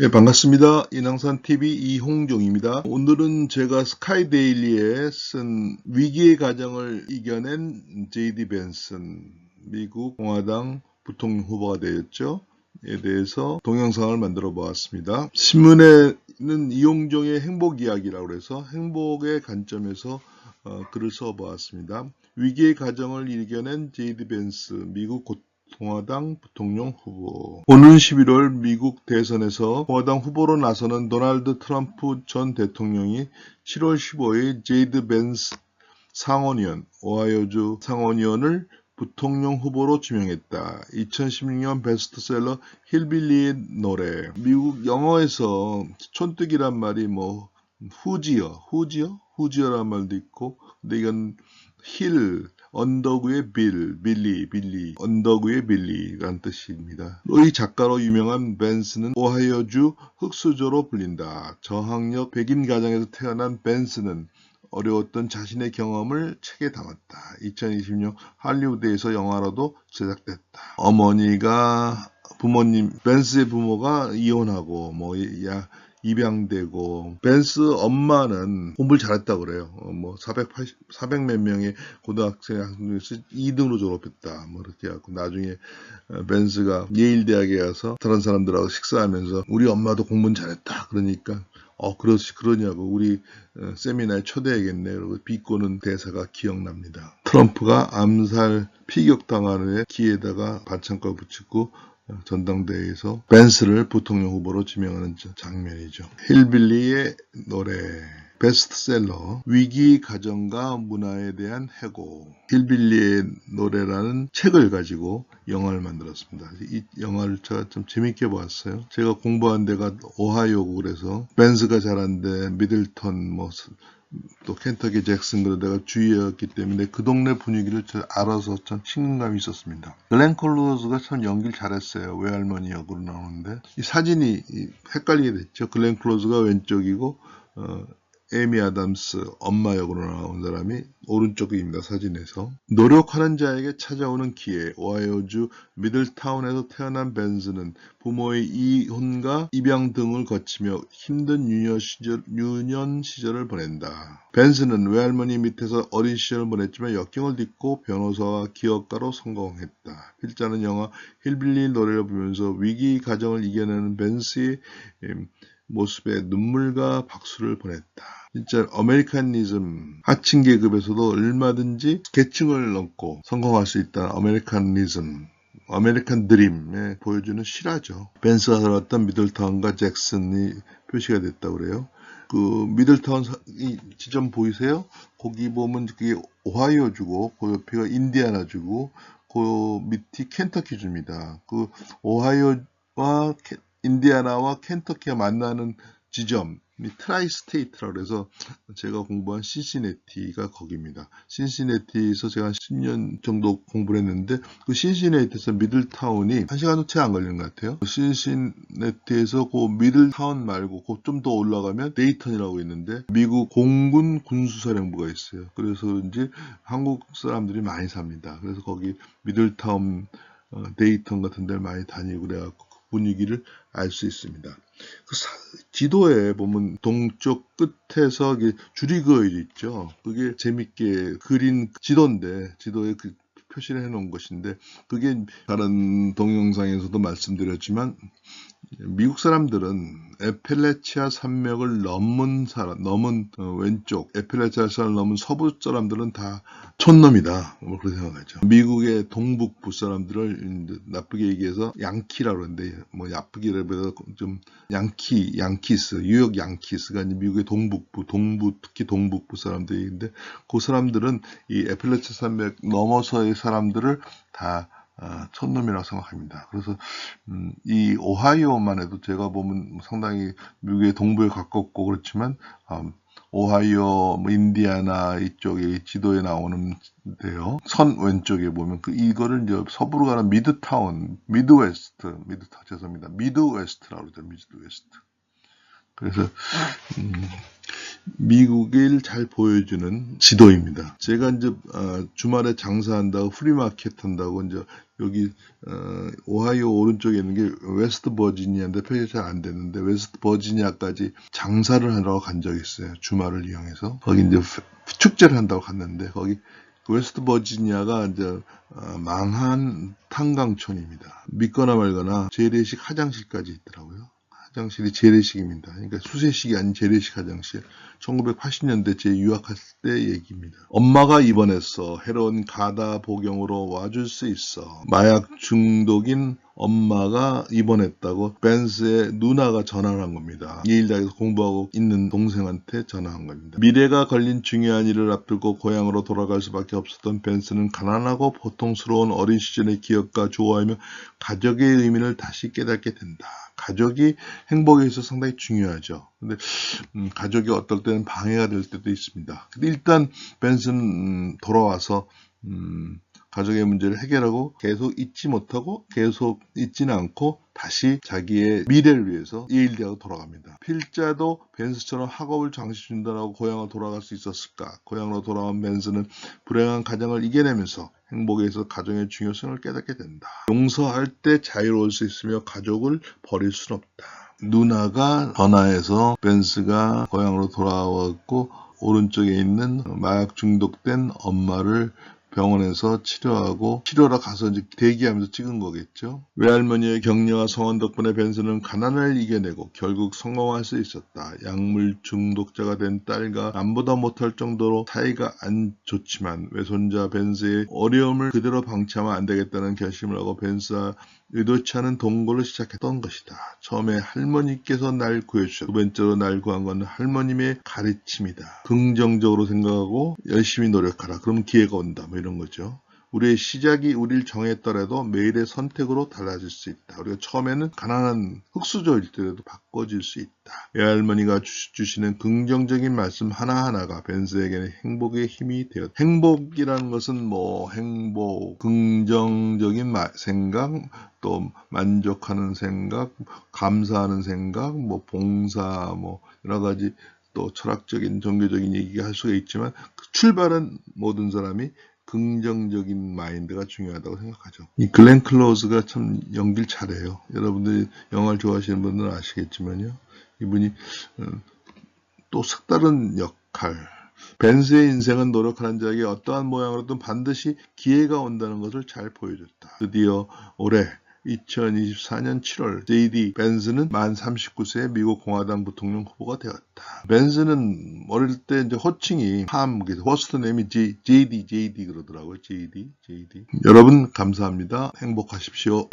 네, 반갑습니다. 인왕산TV 이홍종입니다. 오늘은 제가 스카이데일리에 쓴 위기의 과정을 이겨낸 J.D. 벤슨, 미국 공화당 부통령 후보가 되었죠. 에 대해서 동영상을 만들어 보았습니다. 신문에는 이홍종의 행복 이야기라고 해서 행복의 관점에서 글을 써 보았습니다. 위기의 과정을 이겨낸 J.D. 벤스, 미국 공화당 부통령 후보. 오는 11월 미국 대선에서 공화당 후보로 나서는 도널드 트럼프 전 대통령이 7월 15일 제이드 벤스 상원의원, 오하이오주 상원의원을 부통령 후보로 지명했다. 2016년 베스트셀러 힐빌리의 노래. 미국 영어에서 촌뜨기란 말이 후지어란 말도 있고, 근데 이건 힐, 언덕 위의 빌리, 언덕 위의 빌리라는 뜻입니다. 의 작가로 유명한 벤스는 오하이오주 흑수저로 불린다. 저학력 백인 가정에서 태어난 벤스는 어려웠던 자신의 경험을 책에 담았다. 2020년 할리우드에서 영화로도 제작됐다. 벤스의 부모가 이혼하고 입양되고, 벤스 엄마는 공부를 잘했다고 그래요. 400 몇 명의 고등학생 중에서 2등으로 졸업했다. 이렇게 해갖고, 나중에 벤스가 예일 대학에 가서 다른 사람들하고 식사하면서 우리 엄마도 공부는 잘했다. 그러니까, 그러냐고, 우리 세미나에 초대해야겠네. 그리고 비꼬는 대사가 기억납니다. 트럼프가 암살 피격당하는 기에다가 반창고를 붙이고, 전당대회에서 벤스를 부통령 후보로 지명하는 장면이죠. 힐빌리의 노래, 베스트셀러, 위기 가정과 문화에 대한 해고. 힐빌리의 노래라는 책을 가지고 영화를 만들었습니다. 이 영화를 제가 좀 재밌게 봤어요. 제가 공부한 데가 오하이오고, 그래서 벤스가 잘하는데 미들턴, 또 켄터키 잭슨 그런 데가 주위였기 때문에 그 동네 분위기를 잘 알아서 참 친근감이 있었습니다. 글렌 클로즈가 참 연기를 잘했어요. 외할머니 역으로 나오는데 이 사진이 헷갈리게 됐죠. 글렌 클로즈가 왼쪽이고 에미 아담스 엄마 역으로 나온 사람이 오른쪽입니다. 사진에서. 노력하는 자에게 찾아오는 기회. 오하이오주 미들타운에서 태어난 벤스는 부모의 이혼과 입양 등을 거치며 힘든 유년 시절을 보낸다. 벤스는 외할머니 밑에서 어린 시절을 보냈지만 역경을 딛고 변호사와 기업가로 성공했다. 필자는 영화 힐빌리 노래를 부르면서 위기 가정을 이겨내는 벤스의 모습에 눈물과 박수를 보냈다. 진짜 아메리카니즘, 하층 계급에서도 얼마든지 계층을 넘고 성공할 수 있다는 아메리카니즘, 아메리칸 드림에 보여주는 실화죠. 벤스가 살았던 미들타운과 잭슨이 표시가 됐다고 그래요. 그 미들타운 지점 보이세요? 거기 보면 그게 오하이오주고 그 옆에가 인디애나주고 그 밑이 켄터키주입니다. 그 오하이오와 인디애나와 켄터키가 만나는 지점, 트라이스테이트라고 해서 제가 공부한 신시내티가 거기입니다. 신시내티에서 제가 한 10년 정도 공부를 했는데 그 신시내티에서 미들타운이 1시간도 채 안 걸리는 것 같아요. 신시내티에서 그 미들타운 말고 그 좀 더 올라가면 데이턴이라고 있는데 미국 공군 군수사령부가 있어요. 그래서 이제 한국 사람들이 많이 삽니다. 그래서 거기 미들타운, 데이턴 같은 데를 많이 다니고 그래갖고 분위기를 알 수 있습니다. 지도에 보면 동쪽 끝에서 줄이 그어져 있죠. 그게 재밌게 그린 지도인데 지도에 그 표시를 해놓은 것인데 그게 다른 동영상에서도 말씀드렸지만 미국 사람들은 에펠레치아 산맥을 넘은 왼쪽 에펠레치아 산을 넘은 서부 사람들은 다 촌놈이다. 그렇게 생각하죠. 미국의 동북부 사람들을 나쁘게 얘기해서 양키라고 그러는데 나쁘게라도 좀 양키스, 뉴욕 양키스가 미국의 특히 동북부 사람들인데 그 사람들은 이 에펠레치아 산맥 넘어서의 사람들을 다 촌놈이라고 생각합니다. 그래서 이 오하이오만 해도 제가 보면 상당히 미국의 동부에 가깝고 그렇지만 오하이오, 뭐 인디아나 이쪽에 지도에 나오는데요. 선 왼쪽에 보면 이거를 이제 서부로 가는 죄송합니다. 미드웨스트라고 그러죠. 미드웨스트. 그래서 미국을 잘 보여주는 지도입니다. 제가 이제 주말에 장사한다고 프리마켓 한다고 이제 여기 오하이오 오른쪽에 있는 게 웨스트 버지니아인데 표시 잘 안 되는데 웨스트 버지니아까지 장사를 하러 간 적이 있어요. 주말을 이용해서 거기 이제 축제를 한다고 갔는데 거기 웨스트 버지니아가 이제 망한 탄광촌입니다. 믿거나 말거나 재래식 화장실까지 있더라고요. 화장실이 재래식입니다. 그러니까 수세식이 아닌 재래식 화장실. 1980년대 제 유학했을 때 얘기입니다. 엄마가 입원했어. 헤로인 가다 복용으로 와줄 수 있어. 마약 중독인 엄마가 입원했다고 벤스의 누나가 전화를 한 겁니다. 예일 대학에서 공부하고 있는 동생한테 전화한 겁니다. 미래가 걸린 중요한 일을 앞두고 고향으로 돌아갈 수밖에 없었던 벤스는 가난하고 고통스러운 어린 시절의 기억과 좋아하며 가족의 의미를 다시 깨닫게 된다. 가족이 행복에 있어서 상당히 중요하죠. 근데 가족이 어떨 때는 방해가 될 때도 있습니다. 근데 일단 벤스는 돌아와서 가족의 문제를 해결하고 계속 잊지 못하고 계속 잊지는 않고 다시 자기의 미래를 위해서 예일 대학으로 돌아갑니다. 필자도 벤스처럼 학업을 장시준다라고 고향으로 돌아갈 수 있었을까? 고향으로 돌아온 벤스는 불행한 가정을 이겨내면서 행복에 있어서 가정의 중요성을 깨닫게 된다. 용서할 때 자유로울 수 있으며 가족을 버릴 수는 없다. 누나가 전화해서 벤스가 고향으로 돌아왔고 오른쪽에 있는 마약 중독된 엄마를 병원에서 치료하고 치료하러 가서 이제 대기하면서 찍은 거겠죠. 외할머니의 격려와 성원 덕분에 벤스는 가난을 이겨내고 결국 성공할 수 있었다. 약물 중독자가 된 딸과 남보다 못할 정도로 사이가 안 좋지만 외손자 벤스의 어려움을 그대로 방치하면 안 되겠다는 결심을 하고 벤스와 의도치 않은 동거를 시작했던 것이다. 처음에 할머니께서 날 구해주셨고 두 번째로 날 구한 건 할머님의 가르침이다. 긍정적으로 생각하고 열심히 노력하라. 그럼 기회가 온다. 뭐 이런 거죠. 우리의 시작이 우리를 정했더라도 매일의 선택으로 달라질 수 있다. 우리가 처음에는 가난한 흙수저일 때라도 바꿔질 수 있다. 외할머니가 주시는 긍정적인 말씀 하나하나가 벤스에게는 행복의 힘이 되었다. 행복이라는 것은 긍정적인 생각, 또 만족하는 생각, 감사하는 생각, 봉사, 여러 가지 또 철학적인 종교적인 얘기가 할 수가 있지만 그 출발은 모든 사람이 긍정적인 마인드가 중요하다고 생각하죠. 이 글렌 클로즈가 참 연기를 잘해요. 여러분들이 영화를 좋아하시는 분들은 아시겠지만요. 이분이 또 색다른 역할. 벤스의 인생은 노력하는 자에게 어떠한 모양으로든 반드시 기회가 온다는 것을 잘 보여줬다. 드디어 올해 2024년 7월 JD 벤스는 만 39세의 미국 공화당 부통령 후보가 되었다. 벤스는 어릴 때 이제 호칭이 퍼스트 네임이 JD 그러더라고요. JD. 여러분 감사합니다. 행복하십시오.